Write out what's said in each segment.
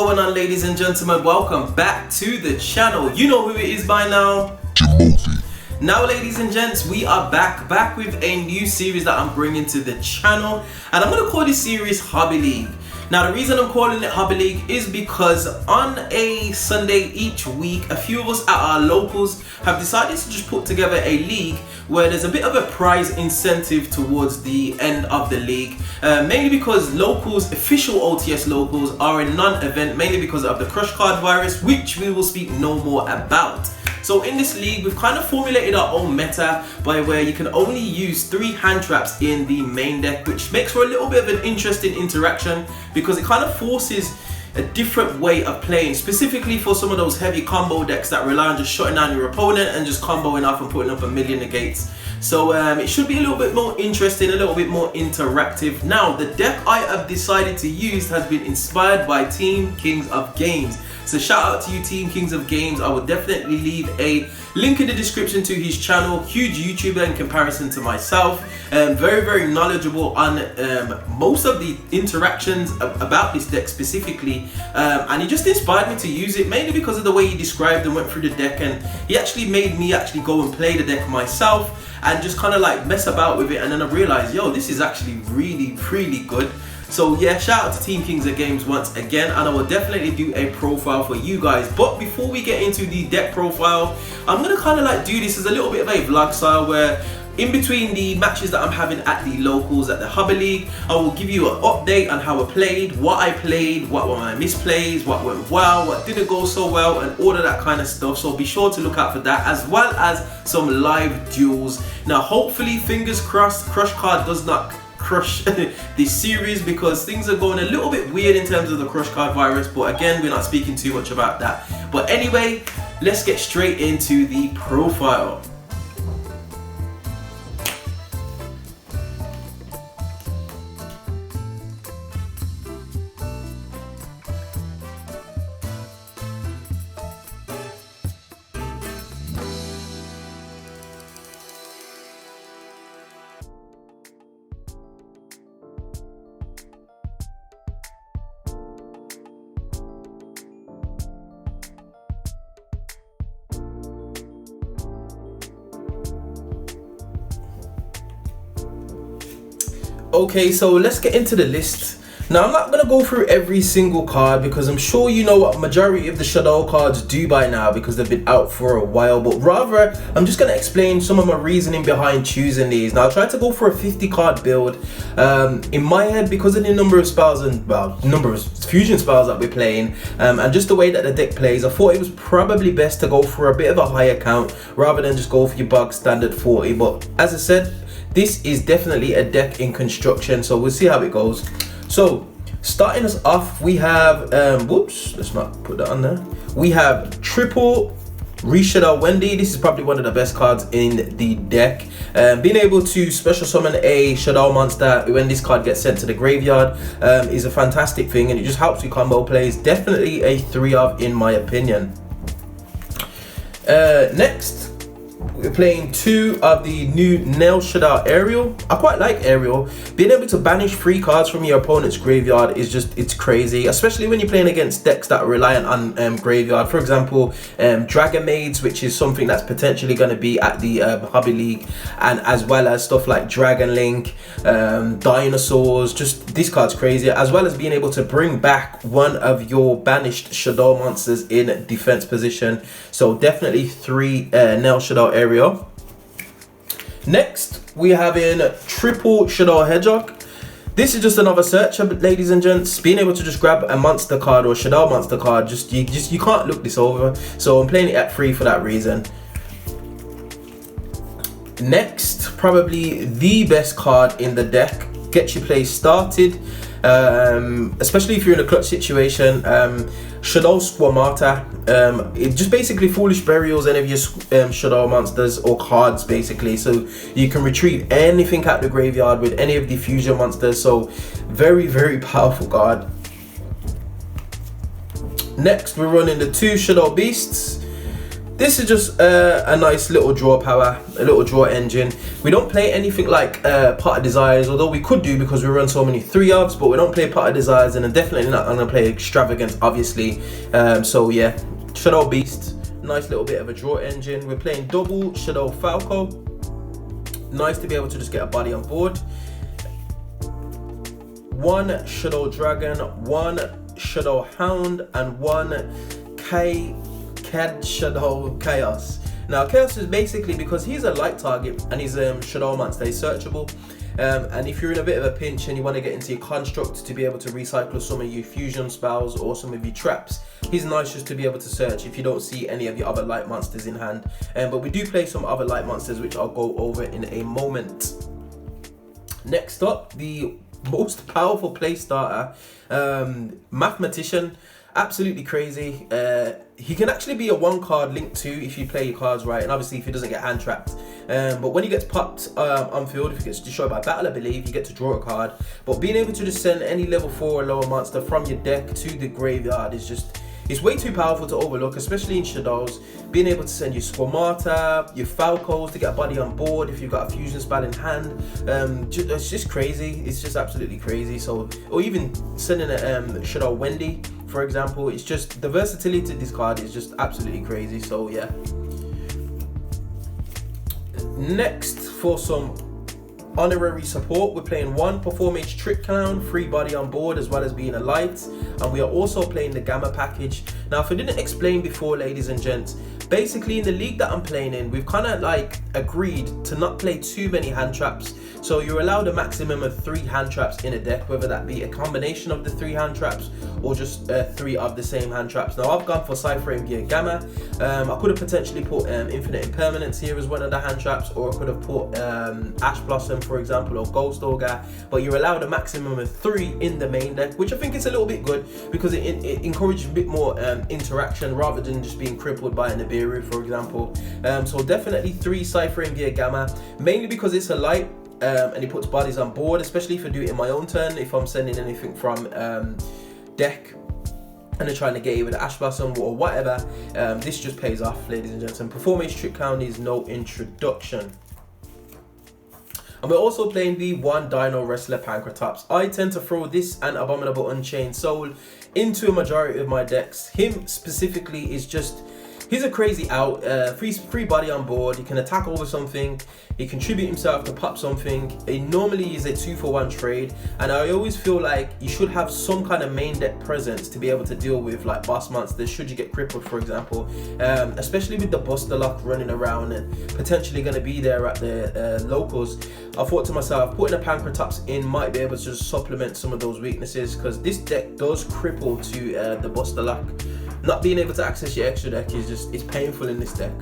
going on, ladies and gentlemen? Welcome back to the channel. You know who it is by now. Jimothy. Now, ladies and gents, we are back with a new series that I'm bringing to the channel, and I'm going to call this series Hobby League. Now, the reason I'm calling it Hobby League is because on a Sunday each week, a few of us at our locals have decided to just put together a league where there's a bit of a prize incentive towards the end of the league. Mainly because locals, official OTS locals, are a non-event, mainly because of the crush card virus, which we will speak no more about. So in this league, we've kind of formulated our own meta by where you can only use 3 hand traps in the main deck, which makes for a little bit of an interesting interaction because it kind of forces a different way of playing, specifically for some of those heavy combo decks that rely on just shutting down your opponent and just comboing off and putting up a million negates. So it should be a little bit more interesting, a little bit more interactive. Now, the deck I have decided to use has been inspired by Team Kings of Games. So shout out to you, Team Kings of Games. I will definitely leave a link in the description to his channel. Huge YouTuber in comparison to myself. Very knowledgeable on most of the interactions about this deck specifically. And he just inspired me to use it, mainly because of the way he described and went through the deck. And he actually made me actually go and play the deck myself and just kind of like mess about with it. And then I realized, yo, this is actually really good. So yeah, shout out to Team Kings of Games once again, and I will definitely do a profile for you guys. But before we get into the deck profile, I'm gonna kind of like do this as a little bit of a vlog style where in between the matches that I'm having at the locals at the Hobby League, I will give you an update on how I played, what I played, what were my misplays, what went well, what didn't go so well, and all of that kind of stuff. So be sure to look out for that, as well as some live duels. Now, hopefully, fingers crossed, Crush Card does not crush this series because things are going a little bit weird in terms of the crush card virus, but again, we're not speaking too much about that. But anyway, let's get straight into the profile. Okay, so let's get into the list. Now, I'm not going to go through every single card because I'm sure you know what majority of the shadow cards do by now because they've been out for a while, but rather I'm just going to explain some of my reasoning behind choosing these. Now, I tried to go for a 50 card build. In my head, because of the number of spells and number of fusion spells that we're playing, and just the way that the deck plays, I thought it was probably best to go for a bit of a higher count rather than just go for your bug standard 40. But as I said, this is definitely a deck in construction, so we'll see how it goes. So starting us off, we have whoops, let's not put that on there. We have triple Reshadow Wendy. This is probably one of the best cards in the deck. Being able to special summon a shadow monster when this card gets sent to the graveyard is a fantastic thing, and it just helps you combo plays. Definitely a 3 of in my opinion. Next, we're playing 2 of the new Nail Shadow Aerial. I quite like Aerial. Being able to banish 3 cards from your opponent's graveyard is just, it's crazy, especially when you're playing against decks that are reliant on graveyard. For example, Dragon Maids, which is something that's potentially going to be at the Hobby League, and as well as stuff like Dragon Link, Dinosaurs. Just this card's crazy, as well as being able to bring back one of your banished shadow monsters in defense position. So definitely 3 Nail Shadow Area. Next, we have in triple Shadow Hedgehog. This is just another search, ladies and gents. Being able to just grab a monster card or a Shadow monster card, you can't look this over. So I'm playing it at 3 for that reason. Next, probably the best card in the deck. Get your play started, especially if you're in a clutch situation. Shadow Squamata. It just basically foolish burials any of your shadow monsters or cards basically, so you can retrieve anything at the graveyard with any of the fusion monsters. So very powerful card. Next, we're running the 2 Shadow Beasts. This is just a nice little draw power, a little draw engine. We don't play anything like Pot of Desires, although we could do because we run so many 3-ofs, but we don't play Pot of Desires, and I'm definitely not going to play Extravagance, obviously. So yeah, Shadow Beast, nice little bit of a draw engine. We're playing double Shadow Falco. Nice to be able to just get a body on board. 1 Shadow Dragon, 1 Shadow Hound, and 1 Cad Shadow Chaos. Now Chaos is basically because he's a light target and he's Shadow monster, he's searchable. And if you're in a bit of a pinch and you want to get into your construct to be able to recycle some of your fusion spells or some of your traps, he's nice just to be able to search if you don't see any of your other light monsters in hand. But we do play some other light monsters which I'll go over in a moment. Next up, the most powerful play starter, Mathematician. Absolutely crazy. He can actually be a 1-card link too if you play your cards right, and obviously if he doesn't get hand trapped. But when he gets popped on field, if he gets destroyed by battle, I believe you get to draw a card. But being able to just send any level 4 or lower monster from your deck to the graveyard is just, it's way too powerful to overlook, especially in Shadows. Being able to send your Squamata, your Falcos to get a body on board if you've got a fusion spell in hand. It's just crazy. It's just absolutely crazy. So, or even sending a Shadow Wendy, for example. It's just, the versatility of this card is just absolutely crazy. So yeah. Next, for some honorary support, we're playing 1 Performance Trick Clown, free body on board, as well as being a light, and we are also playing the Gamma package. Now, if I didn't explain before, ladies and gents, basically in the league that I'm playing in, we've kind of like agreed to not play too many hand traps. So you're allowed a maximum of 3 hand traps in a deck, whether that be a combination of the 3 hand traps or just 3 of the same hand traps. Now I've gone for Cyframe Gear Gamma. I could have potentially put Infinite Impermanence here as one of the hand traps, or I could have put Ash Blossom, for example, or Ghost Ogre. But you're allowed a maximum of 3 in the main deck, which I think is a little bit good because it encourages a bit more interaction rather than just being crippled by a Nibiru, for example. So definitely 3 Cyframe Gear Gamma, mainly because it's a light. And he puts bodies on board, especially if I do it in my own turn, if I'm sending anything from deck and they're trying to get it with an Ash Blossom or whatever. This just pays off, ladies and gentlemen. Performance Trick Clown is no introduction. And we're also playing the 1 Dino Wrestler Pancratops. I tend to throw this and Abominable Unchained Soul into a majority of my decks. Him specifically is just, he's a crazy out, free body on board. He can attack over something, he contribute himself to pop something. It normally is a 2-for-1 trade, and I always feel like you should have some kind of main deck presence to be able to deal with like boss monsters should you get crippled, for example. Especially with the Buster Lock running around and potentially going to be there at the locals. I thought to myself, putting a Pancratops in might be able to just supplement some of those weaknesses, because this deck does cripple to the Buster Lock. Not being able to access your extra deck is just, it's painful in this deck.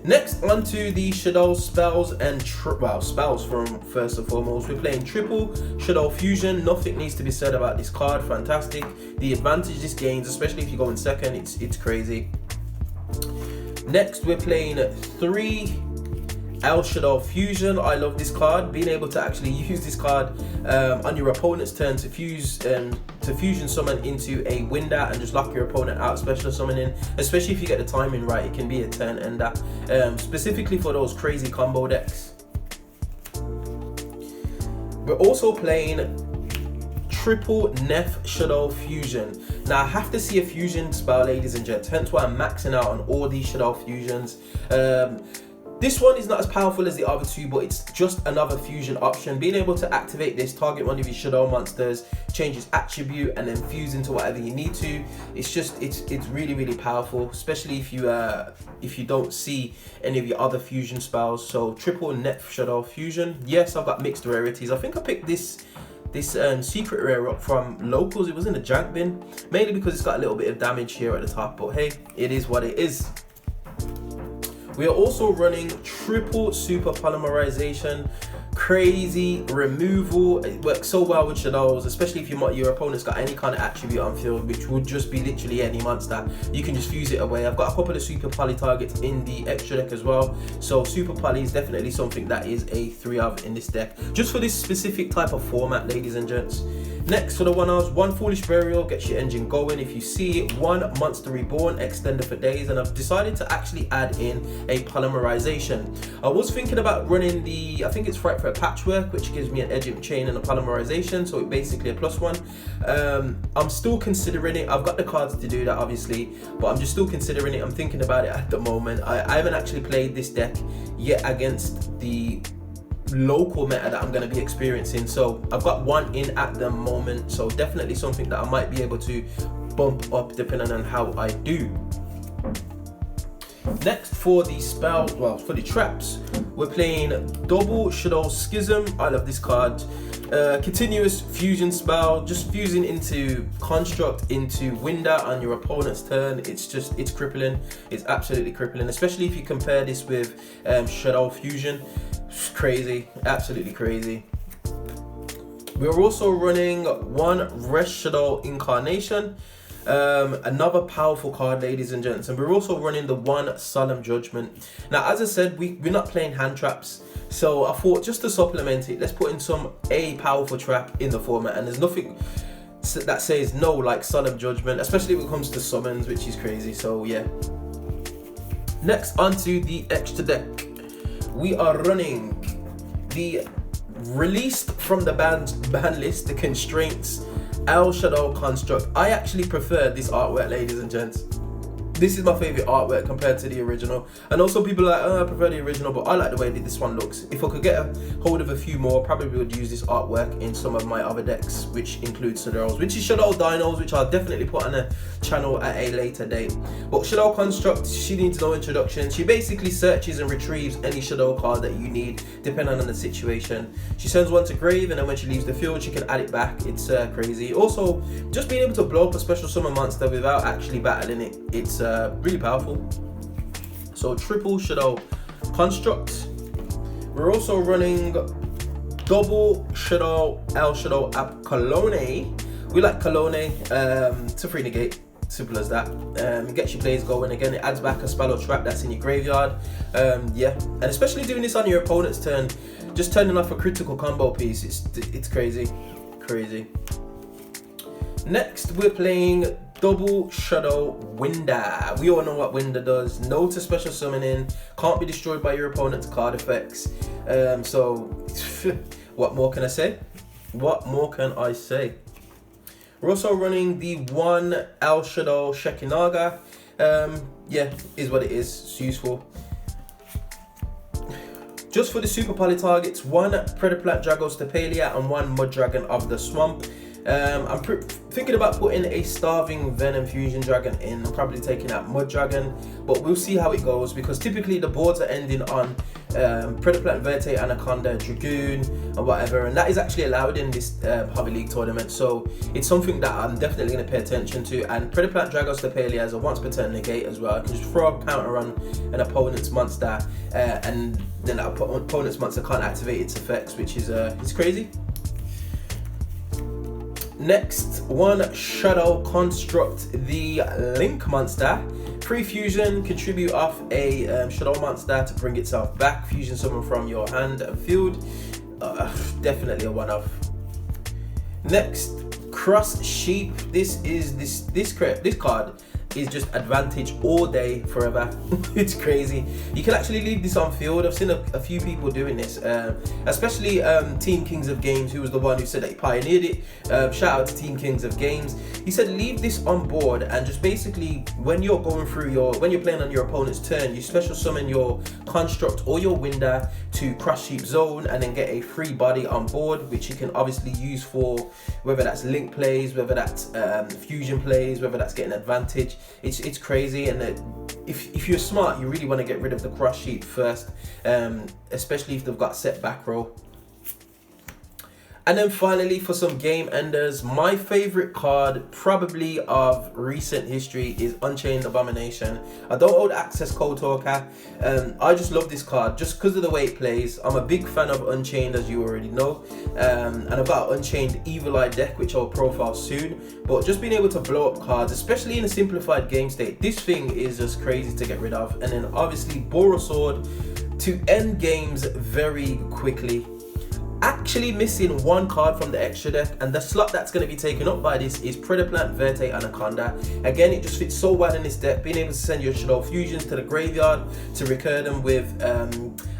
Next, onto the Shadow spells and spells from first and foremost. We're playing triple Shadow Fusion. Nothing needs to be said about this card. Fantastic. The advantage this gains, especially if you go in second, it's crazy. Next, we're playing 3 El Shadow Fusion. I love this card. Being able to actually use this card on your opponent's turn to fusion summon into a Winda and just lock your opponent out, special summoning, especially if you get the timing right. It can be a turn ender, specifically for those crazy combo decks. We're also playing triple Neph Shadow Fusion. Now I have to see a fusion spell, ladies and gents, hence why I'm maxing out on all these Shadow Fusions. This one is not as powerful as the other 2, but it's just another fusion option. Being able to activate this, target one of your Shadow monsters, change its attribute, and then fuse into whatever you need to. It's really, really powerful, especially if you don't see any of your other fusion spells. So triple Neph Shadow Fusion. Yes, I've got mixed rarities. I think I picked this secret rare up from locals. It was in the jank bin, mainly because it's got a little bit of damage here at the top, but hey, it is what it is. We are also running triple super polymerization, crazy removal. It works so well with Shadows, especially if your opponent's got any kind of attribute on field, which would just be literally any monster. You can just fuse it away. I've got a couple of super poly targets in the extra deck as well, so super poly is definitely something that is a 3 of in this deck, just for this specific type of format, ladies and gents. Next for the one Foolish Burial, gets your engine going. If you see it, 1 Monster Reborn, extender for days, and I've decided to actually add in a polymerization. I was thinking about running I think it's Fright Threat Patchwork, which gives me an edge chain and a polymerization, so it's basically a +1. I'm still considering it. I've got the cards to do that, obviously, but I'm just still considering it. I'm thinking about it at the moment. I haven't actually played this deck yet against the local meta that I'm going to be experiencing, so I've got one in at the moment, so definitely something that I might be able to bump up depending on how I do. Next for the spell, for the traps, we're playing Double Shadow Schism. I love this card. Continuous fusion spell, just fusing into construct into Winder on your opponent's turn. It's crippling. It's absolutely crippling, especially if you compare this with Shadow Fusion. It's crazy, absolutely crazy. We're also running one Resh Shadow Incarnation, another powerful card, ladies and gents, and we're also running the one Solemn Judgment. Now, as I said, we're not playing hand traps, so I thought just to supplement it, let's put in a powerful trap in the format, and there's nothing that says no like Solemn Judgment, especially when it comes to summons, which is crazy. So yeah. Next, onto the extra deck. We are running the released from the ban list, the Constraints El Shadow Construct. I actually prefer this artwork, ladies and gents. This is my favorite artwork compared to the original. I know some people are like, oh, I prefer the original, but I like the way that this one looks. If I could get a hold of a few more, probably would use this artwork in some of my other decks, which include Shadows, which is Shadow Dinos, which I'll definitely put on a channel at a later date. But Shadow Construct, she needs no introduction. She basically searches and retrieves any Shadow card that you need, depending on the situation. She sends one to grave, and then when she leaves the field, she can add it back. It's crazy. Also, just being able to blow up a special summon monster without actually battling it, it's really powerful. So triple Shadow Construct. We're also running double Shadow El Shadow App Cologne. We like Cologne. It's a free negate, simple as that. It gets your plays going again. It adds back a spell or trap that's in your graveyard. Yeah, and especially doing this on your opponent's turn, just turning off a critical combo piece. It's crazy. Next, we're playing Double Shadow Winder. We all know what Winder does. No to special summoning. Can't be destroyed by your opponent's card effects. So, what more can I say? We're also running the one El Shadow Shekinaga. Yeah, is what it is. It's useful. Just for the super poly targets, one Predaplant Dragos Tapalia and one Mud Dragon of the Swamp. I'm thinking about putting a Starving Venom Fusion Dragon in. I'm probably taking out Mud Dragon, but we'll see how it goes, because typically the boards are ending on Predaplant Verte, Anaconda, Dragoon, and whatever, and that is actually allowed in this Hobby League tournament, so it's something that I'm definitely going to pay attention to. And Predaplant Dragos Tapalia has a once per turn negate as well. I can just throw a counter on an opponent's monster, and then that opponent's monster can't activate its effects, which is it's crazy. Next, one Shadow Construct, the Link monster. Free fusion, contribute off a Shadow monster to bring itself back. Fusion summon from your hand and field. Definitely a one-off. Next, Cross Sheep. This card is just advantage all day, forever. It's crazy. You can actually leave this on field. I've seen a few people doing this, especially Team Kings of Games, who was the one who said that he pioneered it. Shout out to Team Kings of Games. He said leave this on board, and just basically when you're going through when you're playing on your opponent's turn, you special summon your Construct or your Winder to Cross Sheep Zone, and then get a free body on board, which you can obviously use for whether that's link plays, whether that's fusion plays, whether that's getting advantage. It's crazy, and if you're smart, you really want to get rid of the Cross Sheep first, especially if they've got set back row. And then finally, for some game enders, my favorite card probably of recent history is Unchained Abomination. I don't hold access code talker. I just love this card just because of the way it plays. I'm a big fan of Unchained, as you already know, and I've got Unchained Evil Eye deck, which I'll profile soon. But just being able to blow up cards, especially in a simplified game state, this thing is just crazy to get rid of. And then obviously Borrow Sword to end games very quickly. actually missing one card from the extra deck, and the slot that's going to be taken up by this is Predator Plant, Verte, Anaconda. Again, it just fits so well in this deck, being able to send your Shadow Fusions to the graveyard to recur them with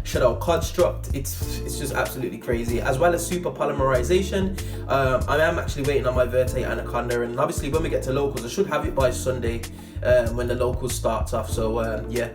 Shadow Construct. It's just absolutely crazy, as well as Super Polymerization. I am actually waiting on my Verte Anaconda, and obviously when we get to locals, I should have it by Sunday when the locals starts off. So yeah.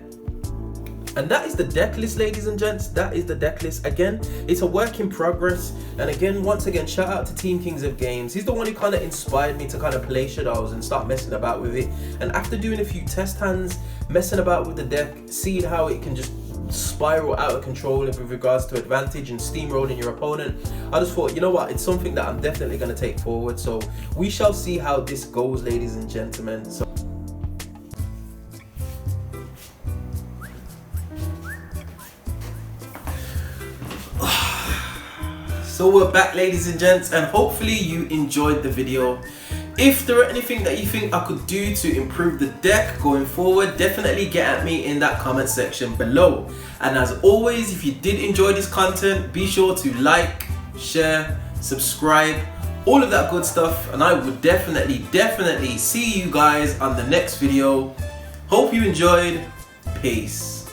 And that is the deck list, ladies and gents. That is the deck list. Again, it's a work in progress. And again, once again, shout out to Team Kings of Games. He's the one who kind of inspired me to kind of play Shadows and start messing about with it. And after doing a few test hands, messing about with the deck, seeing how it can just spiral out of control with regards to advantage and steamrolling your opponent, I just thought, you know what, it's something that I'm definitely going to take forward. So we shall see how this goes, ladies and gentlemen. So we're back, ladies and gents, and hopefully you enjoyed the video. If there are anything that you think I could do to improve the deck going forward, definitely get at me in that comment section below. And as always, if you did enjoy this content, be sure to like, share, subscribe, all of that good stuff, and I would definitely see you guys on the next video. Hope you enjoyed. Peace.